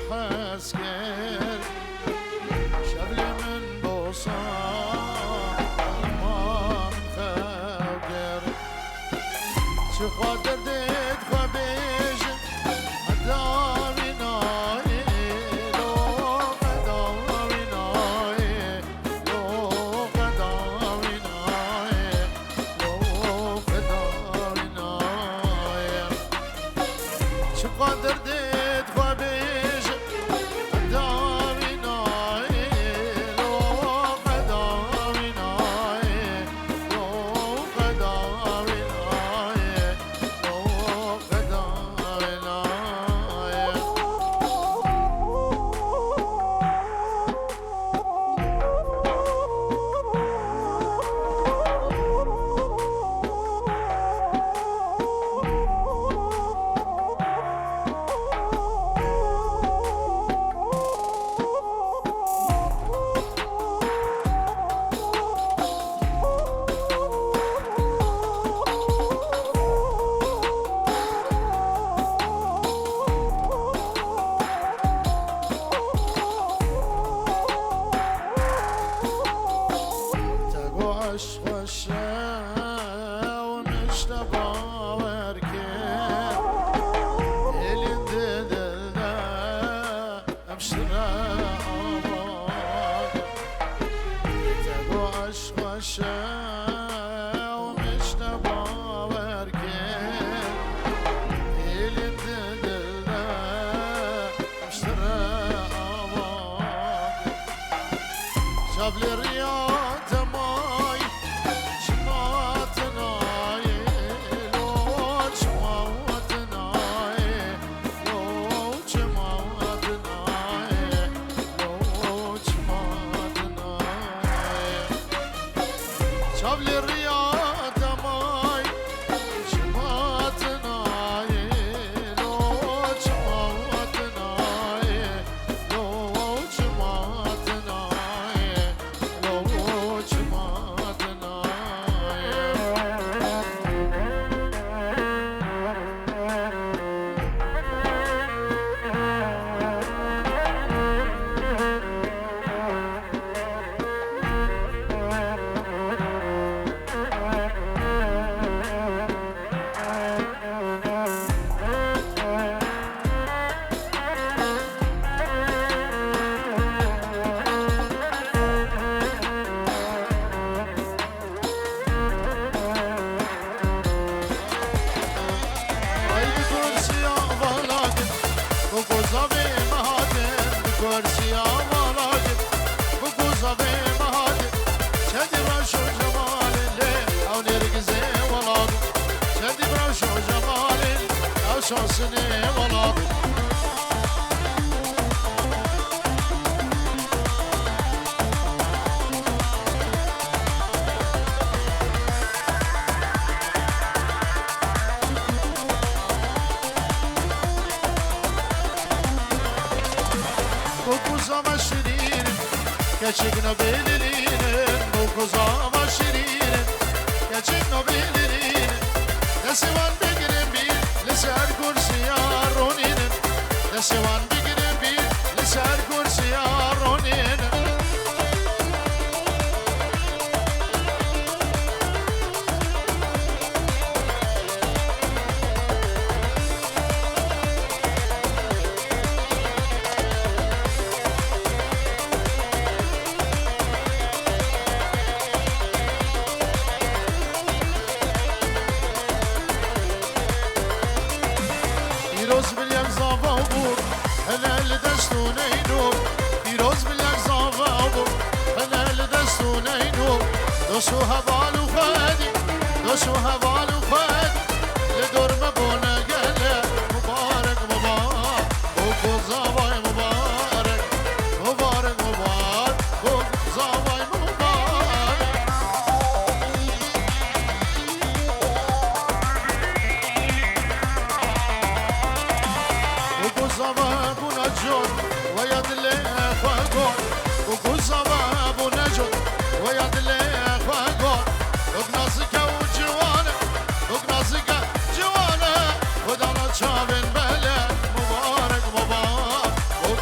حسكر شبلي من بوصان ما مخبر شو خاطر ديت خبيج هداوي ناي لو هداوي ناي لو هداوي ناي لو هداوي ناي شو خاطر ديت خبيج هداوي ناي لو هداوي ناي لو هداوي ناي لو هداوي ناي تقوش وشا ومشتبه وركب اللي ندلنا امشرا عباد تقوش وشا ومشتبه وركب اللي ندلنا امشرا عباد شاف لي رياض ماي شماتناي لو شماتناي لو شماتناي لو شماتناي شاف لي رياض ماي شماتناي لو شماتناي لو شماتناي لو شانسني والله Kokuzama şirin, gerçek nobilinin. Kokuzama şirin, gerçek nobilinin. Nesivan bigirin bir, liser kursiya roninin. Nesivan bigirin bir, liser kursiya roninin. Firoz bilyak zava vur, helal destune nur. Firoz bilyak zava vur, helal destune nur. Dosu havalu khadi, dosu havalu khadi. Le dorme bone gele, mübarek mübarek. O zavay mübarek, mübarek mübarek. O zavay mübarek. Zava bu najon, vayad le fagon. Bu zava bu najon, vayad le fagon. Doknazika u ciwane, doknazika ciwane. Kodana çavin bele, mübarek mübarek.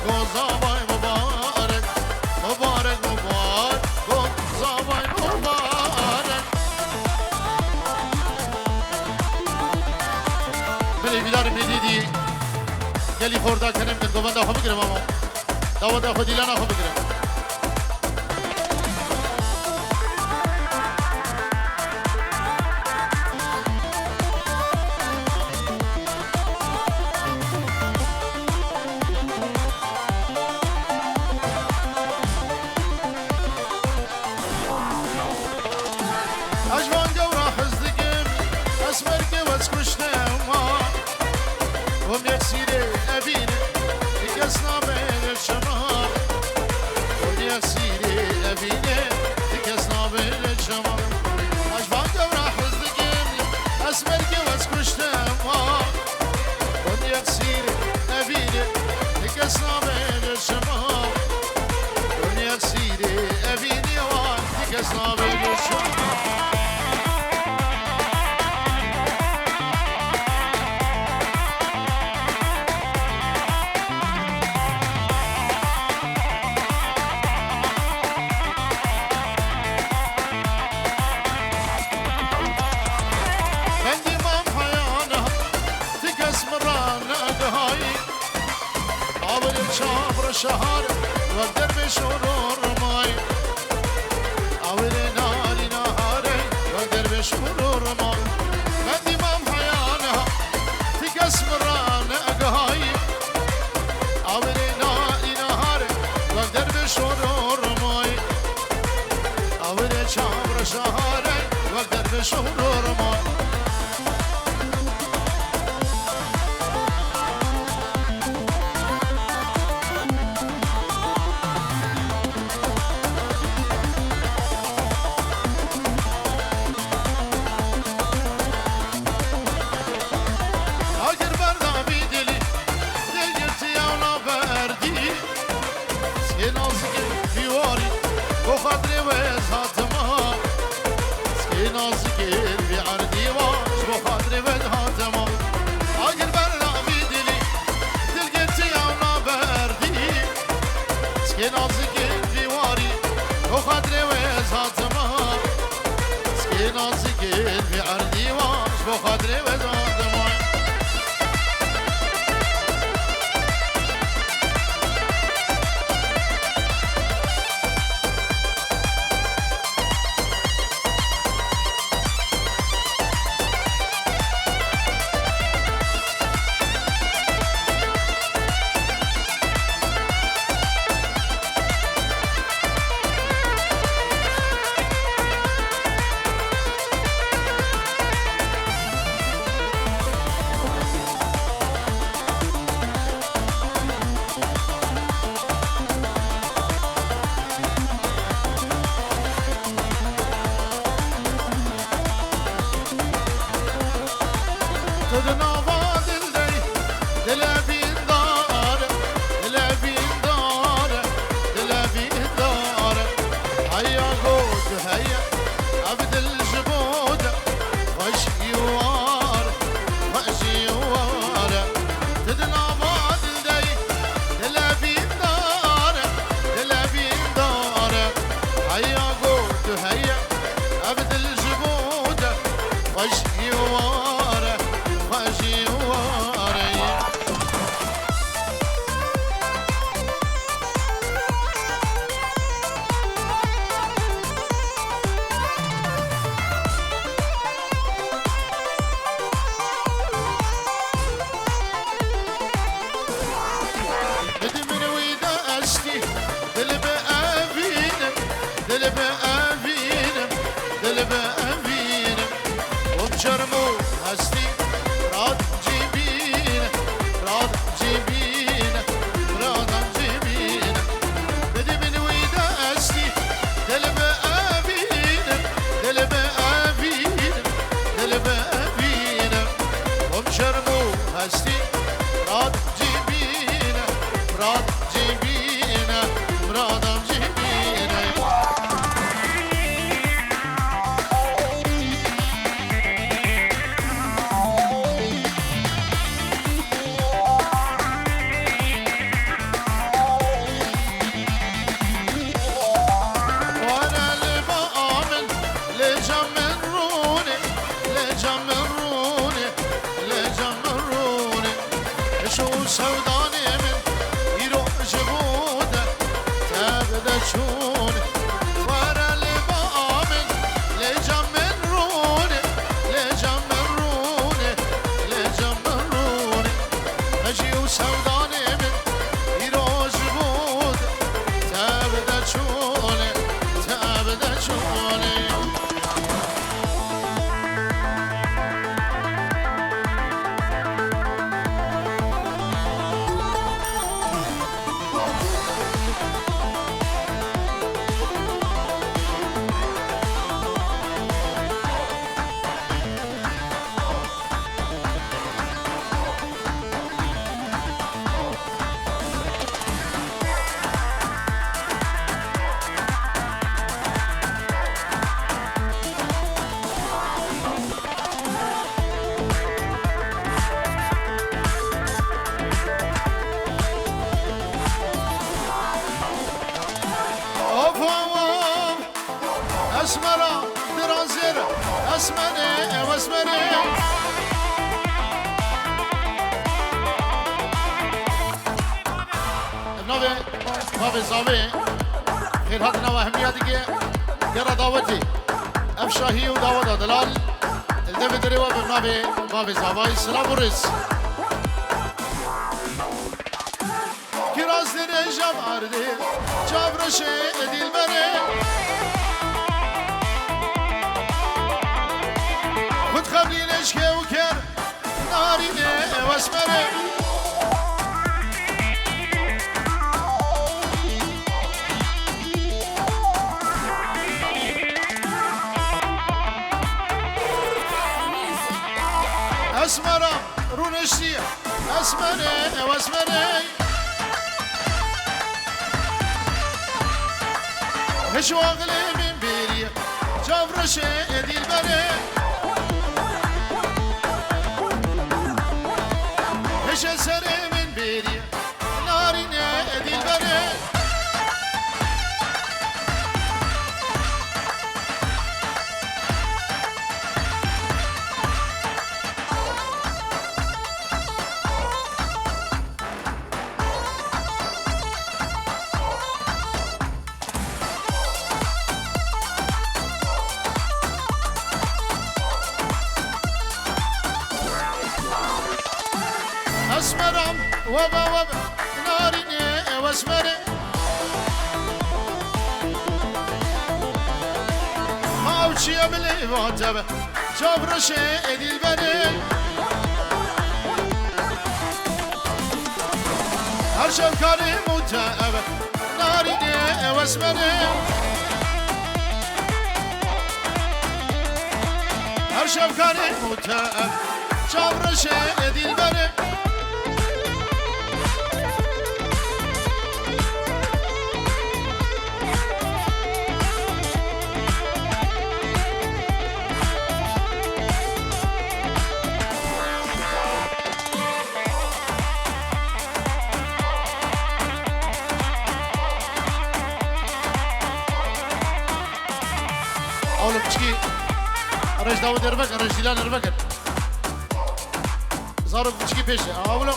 گلی خورده کنیم که گوانده خو بگیرم اما داوود خو دیلانه خو بگیرم اجوان گورا حزدگم اسمر که وز کشته ما هم یک سیره ابینه کس نابل شما هم یک سیره ابینه کس نابل شما اجوان گورا حزدگم اسمر که وز کشته ما هم یک سیره ابینه کس نابل شما هم یک سیره ابینه کس نابل شما شهر و درب شرور مای اول ناری نهاره و درب شرور مای من دیمم حیانه تی قسم را نگهایی اول ناری نهاره و درب شرور مای اول چامر شهره و درب شرور مای سوداني من يرو جبوده تبدا شون ورا البامن لجم من روني لجم من روني لجم من روني اجي وسوداني من يرو جبوده تبدا شون تبدا شوني اسمرا درازير اسمني واسمني نوبي بابي صابي خير هاتنا واهمية ديكي يرى دعوتي افشاهي ودعوة دلال الدفي دريوة بنابي بابي صابي سلام ورس كراز ديني جمار دي جابرشي ديل بري خبلي ليش كوكر ناري واسمري اسمرا رونشتي اسمري واسمري هش واغلي من بيري جابرشي ديل بري سري من بيري ناري نادي البري اسمرم وبا وبا ناري واسمري ما اوشي بلي واتبه جابرشي ادي البني هر شوكاري متعبه ناري واسمري هر شوكاري متعبه جابرشي ادي البني اولو بچکی رش داود اربکن رش دیلان اربکن زارو بچکی پیشه اولو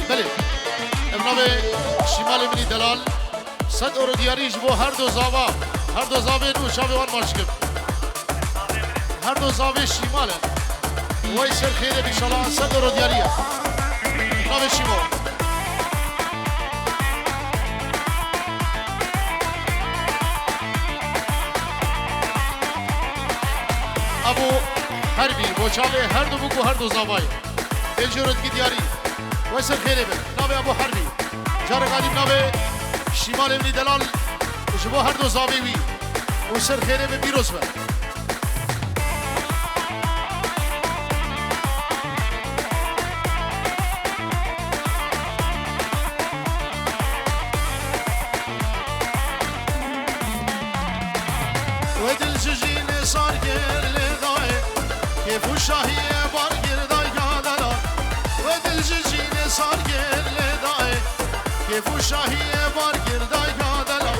بله امنابه شمال منی دلال 100 اورو دیاریش بو هر دو زاوا هر دو زاوی نو شاوی وان مارش کرد هر دو زاوی شماله وای سر خیره بیشالا 100 اورو دیاریه امنابه شمال ابو حربی بوچاله هر دو بگو هر دو زاوای الجورت کی دیاری وای سر خیره به نابه ابو حربی جار قدیم نابه شمال امنی دلال جبو هر دو زاوی وی و سر خیره به بیروز به و دل ججین سار گر لدای که فوشاهی بار گردای گادلا و دل ججین سار گر لدای که فوشاهی بار گردای گادلا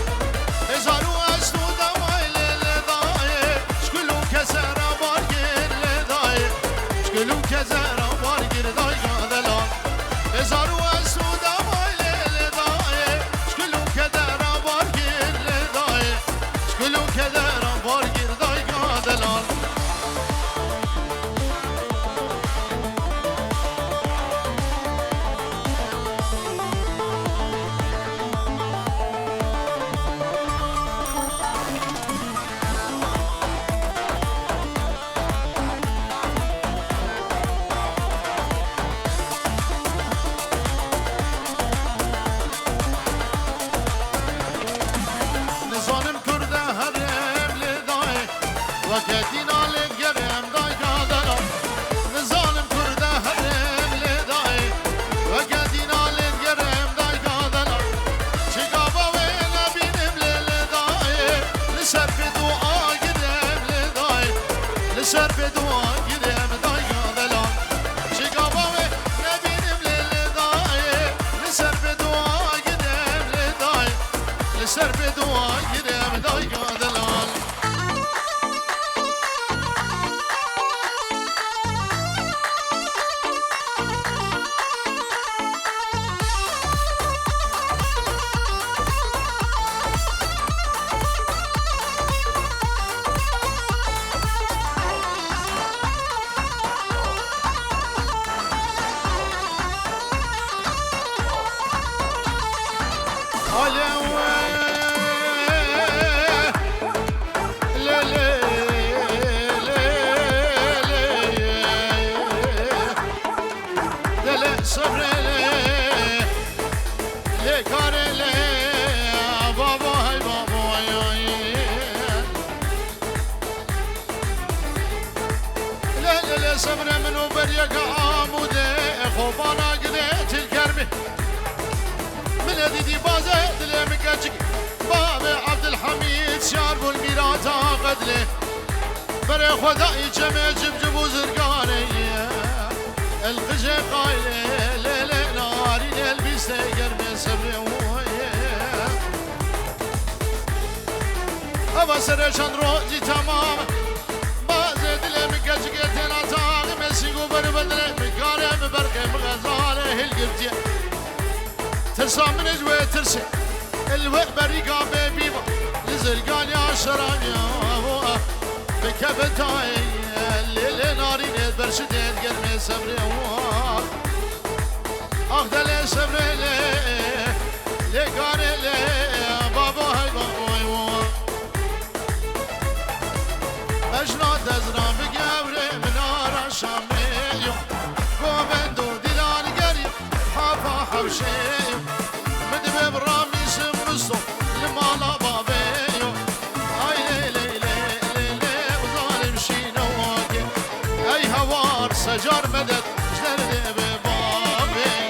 هزارو از تو دوای لدای شکلو کزرا بار گر لدای شکلو کزرا بار گردای گادلا هزارو از تو دوای لدای شکلو کزرا بار گر لدای شکلو کزرا بار گردای گادلا وكدينا للقرم داي قادنا نظالم كرده هرم لداي وكدينا للقرم داي قادنا شقابا وين بينم للداي لسر في دعاء قدم لداي لسر في دعاء قدم داي قادنا شقابا وين بينم للداي لسر في دعاء قدم لداي لسر في دعاء قدم داي قادنا صبر منو بريك عاموده خوفانا قريت الكرمه من هديدي بازه دلي مكاجك باب عبد الحميد شارب الميراتا قدله بري خدائي جمع جبجب وزرقاني الخجي قايله ليلة ناري نلبسه قرمه صبر وهي أبا سرشان روجي تمام بازه دلي مكاجك تلاتا بدله مكارم برقم غزاله القبتيه ترسى من جوي ترسى الوقت بريقا بيبيبا لزلقان يا شران يا ابوها بكفتاي الليل نارين برشدين قرمي صبري ابوها اخذ لي صبري لي قاري لي بابا هاي بابا اجنا تزرع بقبري من نار شامي قومندو دلال قريب حافا حوشي مدبب رامي سمسو لمالا بابيو اي لي لي لي لي وظالم شي نواكي اي هوار سجار مدد جدر ببابي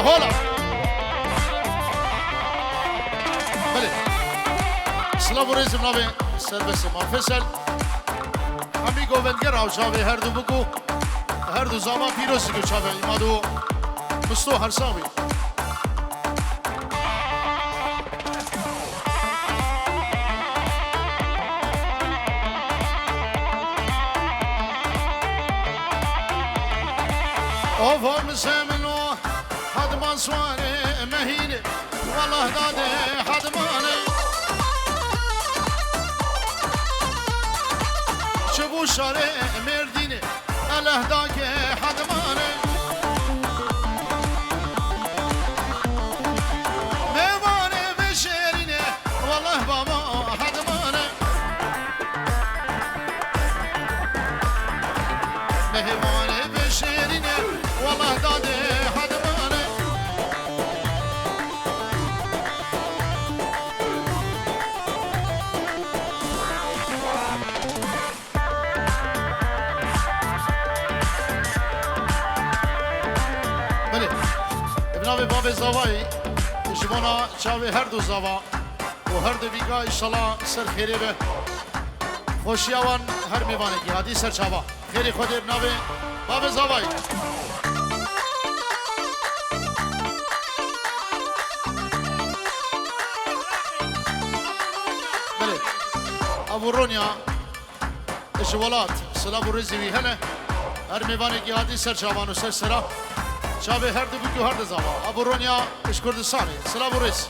هولا بله سلام و رئیس منابع سربست ما فیصل همی گوونگر آو چاوه هر دو بگو هر دو زمان پیروزی که چاوه ایمادو مستو هر ساوی اوفا مسامنو حدمان سواني مهيني والله دادي حدماني شبو شاري مرديني الاهداك حدماني ميواني بشيريني والله بابا حدماني ميواني بشيريني والله دادي حدماني بله ابناء باب زوایی جوانا چاوی هر دو زوا و هر دو بیگا ایشالا سر خیره به خوشیوان هر میوانگی حدی سر چاوا خیری خود ابناء باب زوایی ابو رونیا اشوالات سلام و رزی وی هنه هر میوانی که حدی سر چاوان و سر سرا چاوه هر دو بگو هر دو زوا ابو رونیا اش کردستانی سلام و رز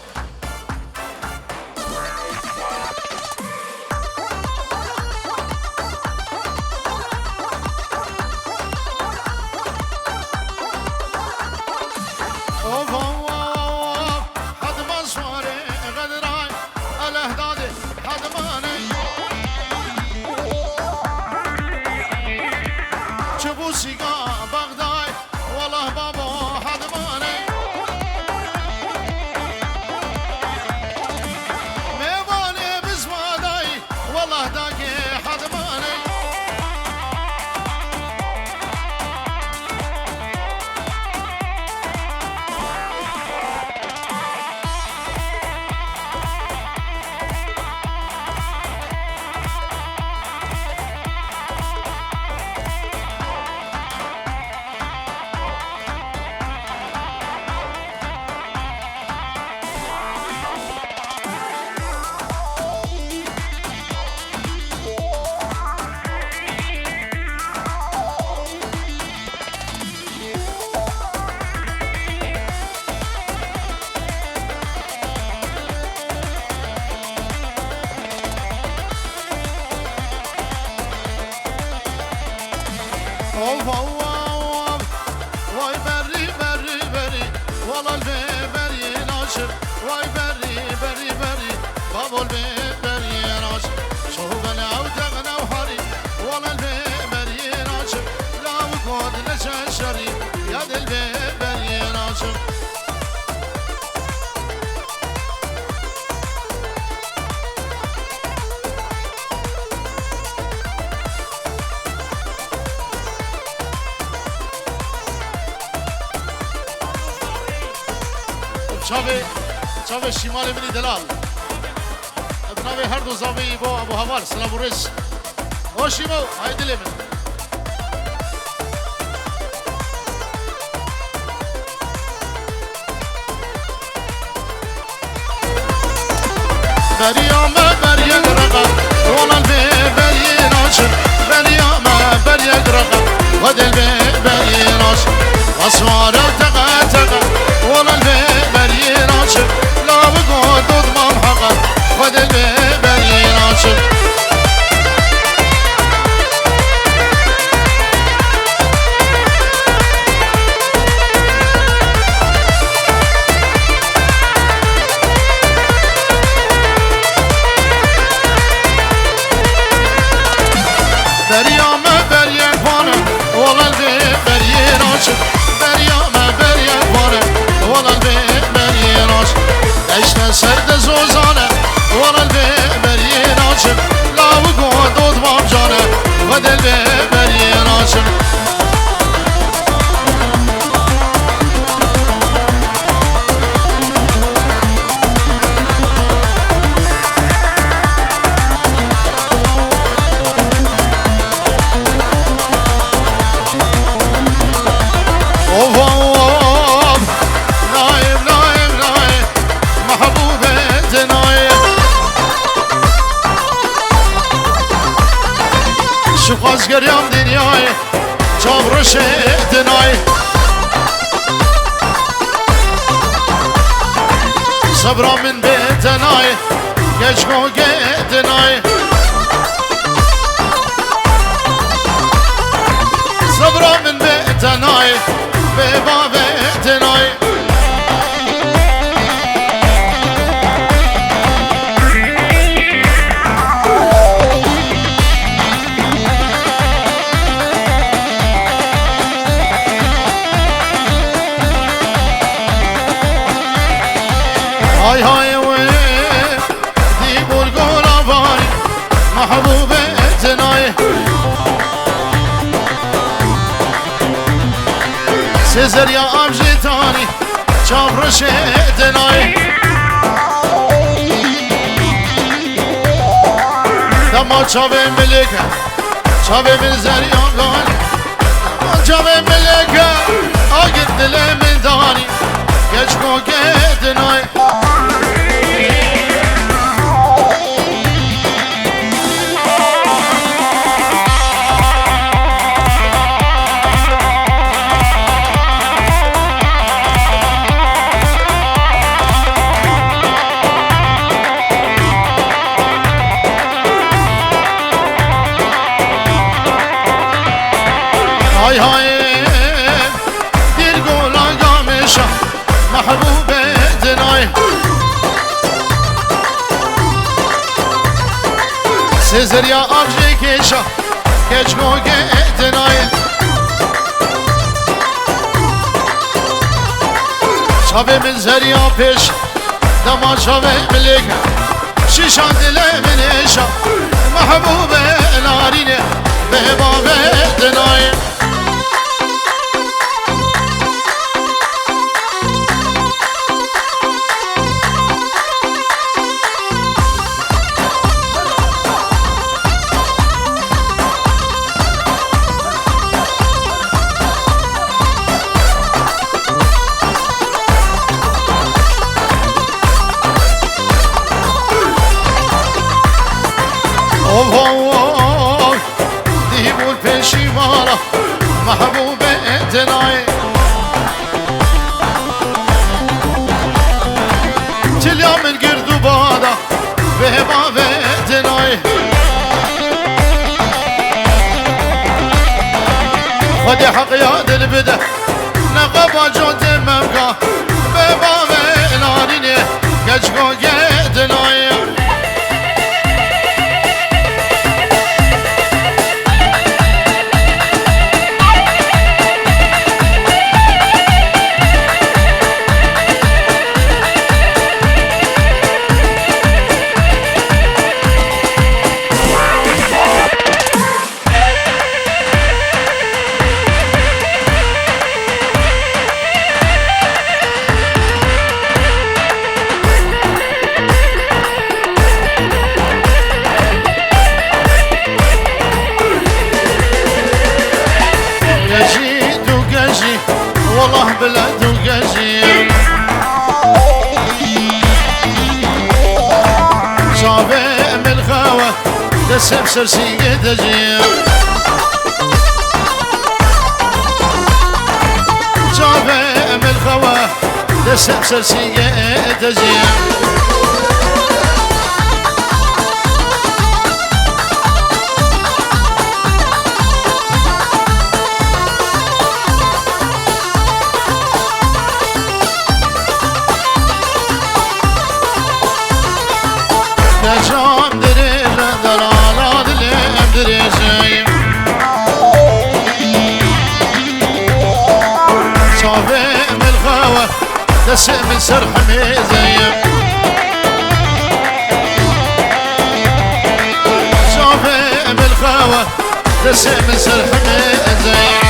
چاوه شمال منی دلال ابناوی هر دو زاوی با ابو حوال سلام و رش هاشیمو های دلی من بريامة بريق رقم والله البيبي ناشر بريامة بريق رقم ود البيبي ناشر أسوار تقا تقا والله البيبي ناشر لا بقود ضمام حقا ود البيبي ناشر بريامة بريق وانا والله البيبي ناشر بريامة بريق وانا والله البيبي ناشر عشنا سرد زوزانة والله البيبي ناشر لا وقود ضمام جانة ود البيبي ناشر گریام دنیای چابرش دنای صبرا من بیتنای گشگو دنای صبرا من بیتنای به باب دنای هاي هاي وين دي بولقول افاي محبوبة تناي سيزر يا امجي تاني شابرش تناي دما شابه ملكة شابه من زريان غاني شابه ملكة اقد دلي من داني گشگو دنای های های دیر گولا گامشا محبوبه دنای سیزر یا آبجی کشا گشگو دنای شابه من زریا پیش دما شابه ملکه شیشان دله منشا محبوبه نارینه به بابه دنای اوه دیبول پیشی مالا محبوب انتنای تلیا من گردو بادا به باب انتنای خودی حق یاد البده نقبا جود ممکا به باب نارینه گجگو انتنای والله بلد وقجيم شافي من الخوة دسم سرسي دجيم شافي من الخوة دسم سرسي دجيم نجام دريل دلالات لم دريجيم صافي من الخوة دسم سرح ميزيم صافي من الخوة دسم سرح ميزيم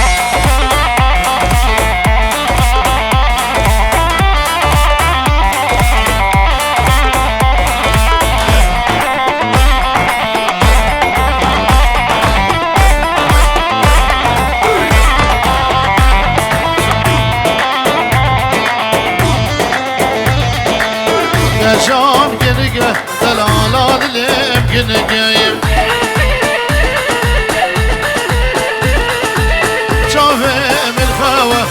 شام جنقه دلالات لم جنقايم شافي من الخوة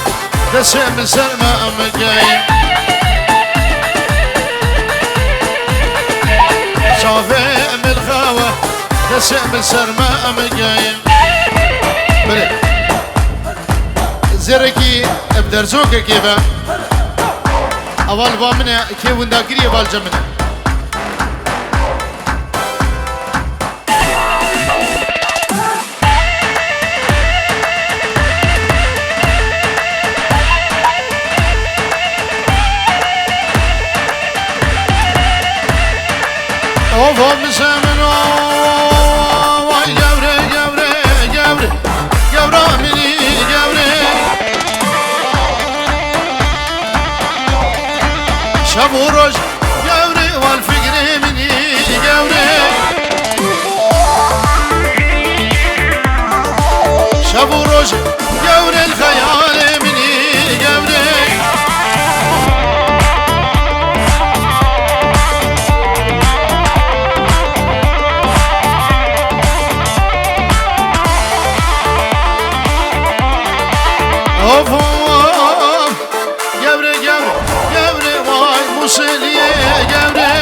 دسم سلمى مقايم شافي من الخوة دسم سلمى مقايم بلي زركي بدرزوك كيفا اول وامنه كي ونداكري اول جمنه اوف مسمن واي جبري جبري جبري جبرا مني جبري شب و روز جوري والفكر مني جوري شب و روز جوري الخيال مني جوري اوف جوري جوري جوري واي موسيليه جوري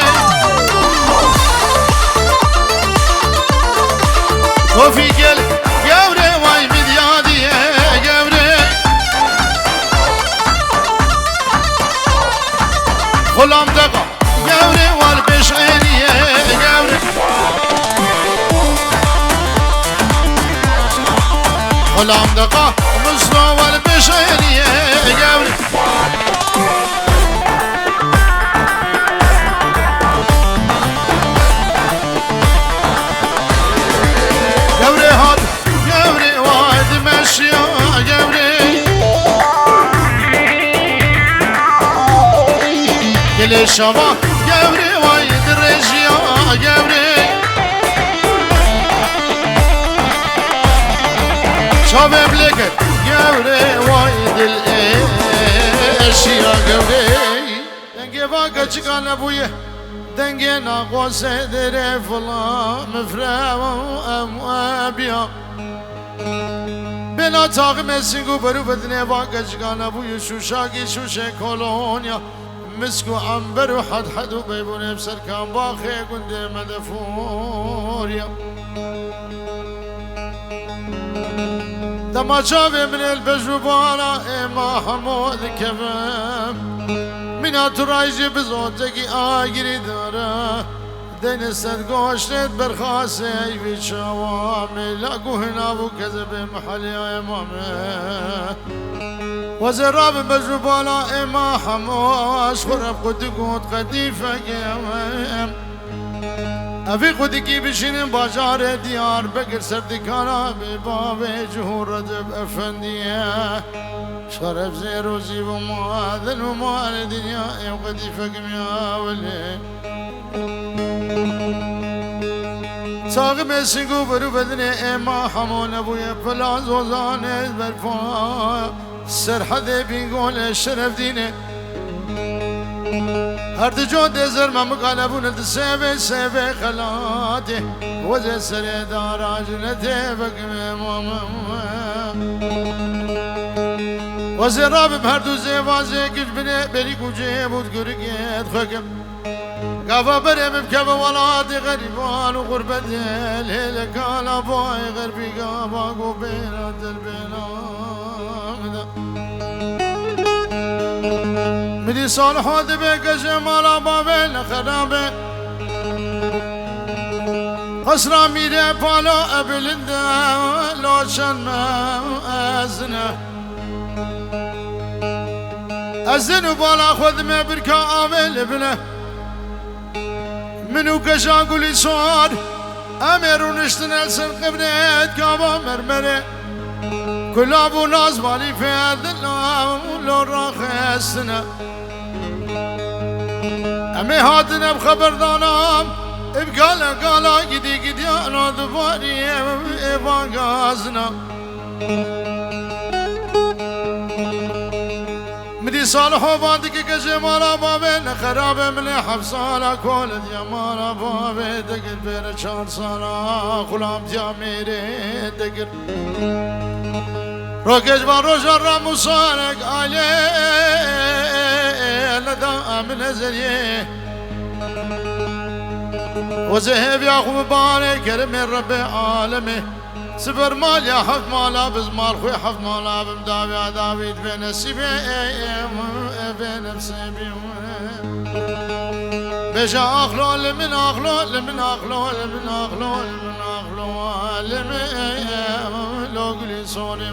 وفي قل جوري واي مدياديه جوري غلام دقا جوري والبشعيريه جوري غلام دقا مصنع والبشعيريه جوري جوري هاد جوري وايد ماشي جوري كل الشباب جوري وايد الرجيا جوري شباب لك جوري وايد الاشياء جوري دنگي باقا چكان ابويه دنگي ناقوس دري فلا مفراو اموابيا بلا تاغم سنگو برو بدني باقا چكان ابويه شوشاقي شوشه كولونيا مسكو عنبر وحد حدو بيبوني بسر كان باخي قندي مدفوريا دما شافي من البجوبانا اما حمود كفم من اترايجي بزوتكي آگري داره دين صدقوشت برخاسي في شوامي لاقو هنا بو كذب محل يا امامي وزراب بجوبانا اما حموش خرب قدقوت قديفة يوم افي قدقي بشين بازار ديار بقر سردكانا بباب جهور ردب افنديه شرف زي روزي وماذن ومال دنيا وقديفة يا ولي ساق سنگو برو بدني اما حمون ابويا فلاز وزانه برفا سر حد بيقول شرف دينه هرد جود زرما مقالبون السبع سبع خلاته وزي سر دار عجلته بقم وزي راب بهردو زي وازي كش بني بري كوجي بود كرقيت خكم قافا بريم بكفا ولادي غريبان وغربة الهيل كان ابوي غربي قافا قوبينات البلاد مدي صالح هذا بك جمال بابل خرابه قصر ميري بالا ابلنده لوشن ما ازن بالا خذ ما بركا عامل ابنه منو كشا قولي صار امير ونشتنا السن قبنت كابا مرمره كل ابو ناس بالي في هذا لو راخسنا امي هاتنا بخبر دانام بقالا قالا قدي انا دفاري ايفان غازنا مدي صالحو بعدك كجمالا بابي خرابه من حفصالا كولد يا مالا بابي دقر بين شان صالا غلام يا ميري دقر روكج باروجا رامو صالك عليه لدا من زريه وزهب يا اخو مبارك كرم رب عالمي سفر مال يا حفظ مالا بزمار خوي حفظ مالا بمداوي عداويد بين سيبي بين بسيبي بجا اخلول من اخلول من اخلول من اخلول من اخلول من لوغلي صوري